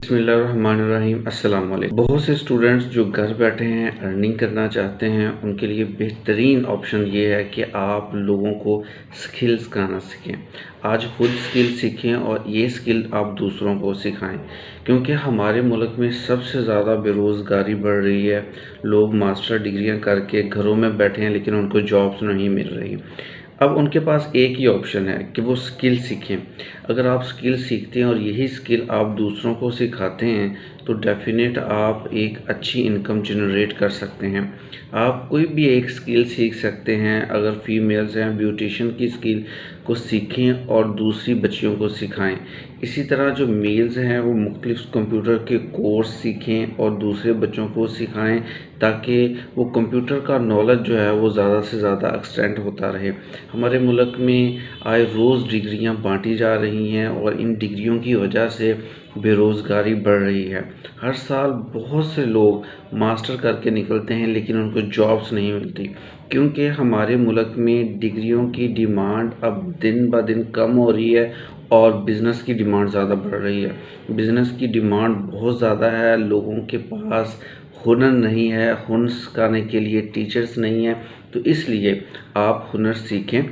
बिस्मिल्लाहिर्रहमानिर्रहीम। अस्सलाम वालेकुम। बहुत से स्टूडेंट्स जो घर बैठे हैं अर्निंग करना चाहते हैं, उनके लिए बेहतरीन ऑप्शन ये है कि आप लोगों को स्किल्स सिखाना सीखें। आज खुद स्किल सीखें और ये स्किल आप दूसरों को सिखाएं, क्योंकि हमारे मुल्क में सबसे ज़्यादा बेरोज़गारी बढ़ रही है। लोग मास्टर डिग्रियां करके घरों में बैठे हैं, लेकिन उनको जॉब्स नहीं मिल रही। अब उनके पास एक ही ऑप्शन है कि वो स्किल सीखें। अगर आप स्किल सीखते हैं और यही स्किल आप दूसरों को सिखाते हैं, तो डेफिनेट आप एक अच्छी इनकम जनरेट कर सकते हैं। आप कोई भी एक स्किल सीख सकते हैं। अगर फीमेल्स हैं, ब्यूटिशियन की स्किल को सीखें और दूसरी बच्चियों को सिखाएं। इसी तरह जो मेल्स हैं, वो मुख्तलिफ कंप्यूटर के कोर्स सीखें और दूसरे बच्चों को सिखाएं, ताकि वो कंप्यूटर का नॉलेज जो है वो ज़्यादा से ज़्यादा एक्सटेंड होता रहे। हमारे मुल्क में आए रोज़ डिग्रियां बांटी जा रही हैं और इन डिग्रियों की वजह से बेरोज़गारी बढ़ रही है। हर साल बहुत से लोग मास्टर करके निकलते हैं, लेकिन उनको जॉब्स नहीं मिलती, क्योंकि हमारे मुल्क में डिग्रियों की डिमांड अब दिन ब दिन कम हो रही है और बिज़नेस की डिमांड ज़्यादा बढ़ रही है। बिज़नेस की डिमांड बहुत ज़्यादा है, लोगों के पास हुनर नहीं है, हुनर सिखाने के लिए टीचर्स नहीं है। तो इसलिए आप हुनर सीखें,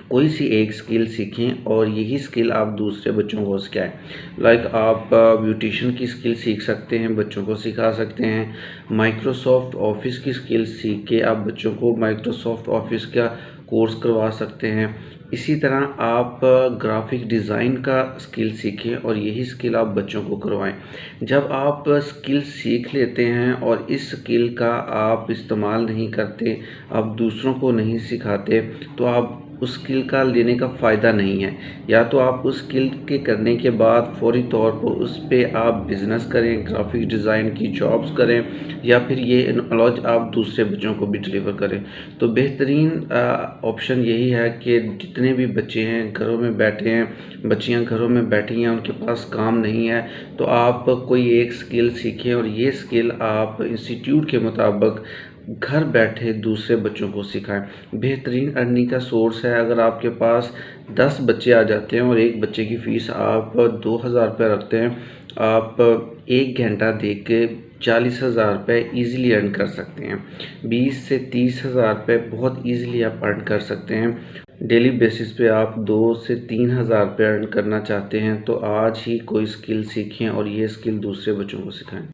कोई सी एक स्किल सीखें और यही स्किल आप दूसरे बच्चों को सिखाएं। लाइक आप ब्यूटिशियन की स्किल सीख सकते हैं, बच्चों को सिखा सकते हैं। माइक्रोसॉफ्ट ऑफिस की स्किल सीख के आप बच्चों को माइक्रोसॉफ्ट ऑफिस का कोर्स करवा सकते हैं। इसी तरह आप ग्राफिक डिज़ाइन का स्किल सीखें और यही स्किल आप बच्चों को करवाएं। जब आप स्किल सीख लेते हैं और इस स्किल का आप इस्तेमाल नहीं करते, आप दूसरों को नहीं सिखाते, तो आप उस स्किल का लेने का फ़ायदा नहीं है। या तो आप उस स्किल के करने के बाद फ़ौरी तौर पर उस पे आप बिज़नेस करें, ग्राफिक डिज़ाइन की जॉब्स करें, या फिर ये नॉलेज आप दूसरे बच्चों को भी डिलीवर करें। तो बेहतरीन ऑप्शन यही है कि जितने भी बच्चे हैं घरों में बैठे हैं, बच्चियां घरों में बैठी हैं, उनके पास काम नहीं है, तो आप कोई एक स्किल सीखें और ये स्किल आप इंस्टीट्यूट के मुताबिक घर बैठे दूसरे बच्चों को सिखाएं। बेहतरीन अर्निंग का सोर्स है। अगर आपके पास 10 बच्चे आ जाते हैं और एक बच्चे की फ़ीस आप 2000 रुपये रखते हैं, आप 1 घंटा दे के 40,000 रुपये ईज़िली अर्न कर सकते हैं। 20 से 30,000 रुपये बहुत ईज़िली आप अर्न कर सकते हैं। डेली बेसिस पे आप 2 से 3,000 रुपये अर्न करना चाहते हैं, तो आज ही कोई स्किल सीखें और ये स्किल दूसरे बच्चों को सिखाएं।